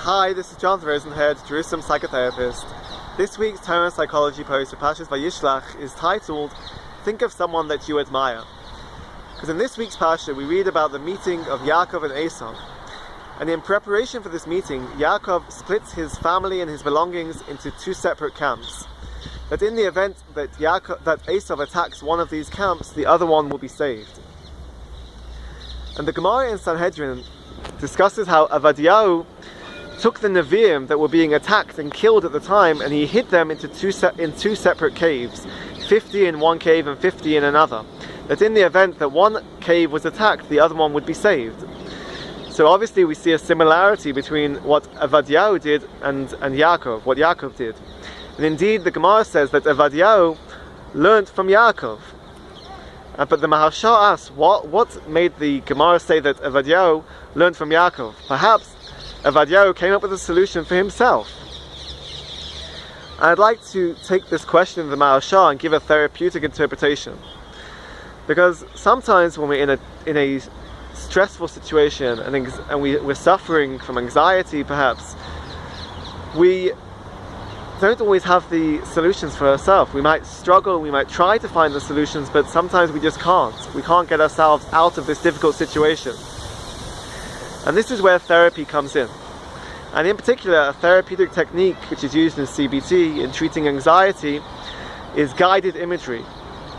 Hi, this is Jonathan Rosenhead, Jerusalem psychotherapist. This week's Torah and Psychology post for Parshas Vayishlach is titled, Think of Someone That You Admire. Because in this week's Parsha we read about the meeting of Yaakov and Esau. And in preparation for this meeting, Yaakov splits his family and his belongings into two separate camps. That in the event that Esau attacks one of these camps, the other one will be saved. And the Gemara in Sanhedrin discusses how Avadiyahu took the Nevi'im that were being attacked and killed at the time, and he hid them into two separate caves, 50 in one cave and 50 in another. That in the event that one cave was attacked, the other one would be saved. So obviously we see a similarity between what Avadiyahu did and Yaakov, what Yaakov did. And indeed the Gemara says that Avadiyahu learnt from Yaakov. But the Maharsha asks, what made the Gemara say that Avadiyahu learned from Yaakov? Perhaps Avadiyahu came up with a solution for himself. I'd like to take this question of the Maharsha and give a therapeutic interpretation. Because sometimes when we're in a stressful situation and we're suffering from anxiety perhaps, we don't always have the solutions for ourselves. We might struggle, we might try to find the solutions, but sometimes we just can't. We can't get ourselves out of this difficult situation. And this is where therapy comes in. And in particular, a therapeutic technique which is used in CBT in treating anxiety is guided imagery.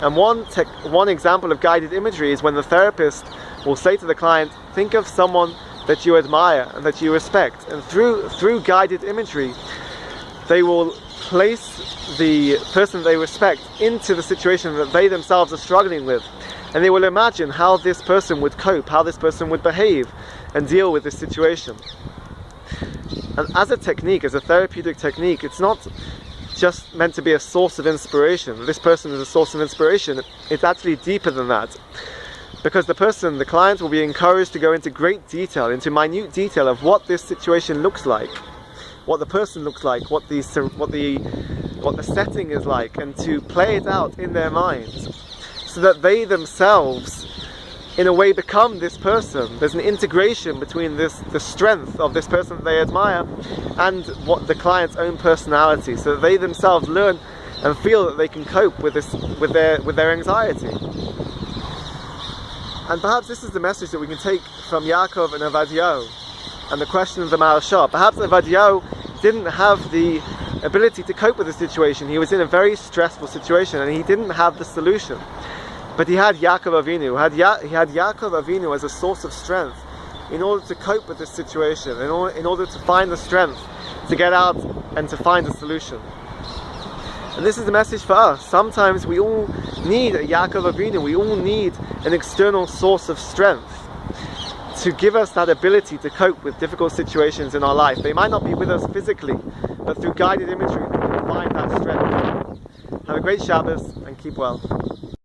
And one example of guided imagery is when the therapist will say to the client, think of someone that you admire and that you respect. And through guided imagery, they will place the person they respect into the situation that they themselves are struggling with. And they will imagine how this person would cope, how this person would behave and deal with this situation. And as a technique, as a therapeutic technique, it's not just meant to be a source of inspiration. This person is a source of inspiration. It's actually deeper than that. Because the client will be encouraged to go into great detail, into minute detail of what this situation looks like, what the person looks like, what the setting is like, and to play it out in their minds, so that they themselves, in a way, become this person. There's an integration between the strength of this person that they admire and what the client's own personality, so that they themselves learn and feel that they can cope with their anxiety. And perhaps this is the message that we can take from Yaakov and Avadiyahu and the question of the Maharsha. Perhaps Avadiyahu didn't have the ability to cope with the situation. He was in a very stressful situation and he didn't have the solution. But he had Yaakov Avinu. He had Yaakov Avinu as a source of strength in order to cope with this situation, in order to find the strength to get out and to find a solution. And this is the message for us. Sometimes we all need a Yaakov Avinu. We all need an external source of strength to give us that ability to cope with difficult situations in our life. They might not be with us physically, but through guided imagery we can find that strength. Have a great Shabbos and keep well.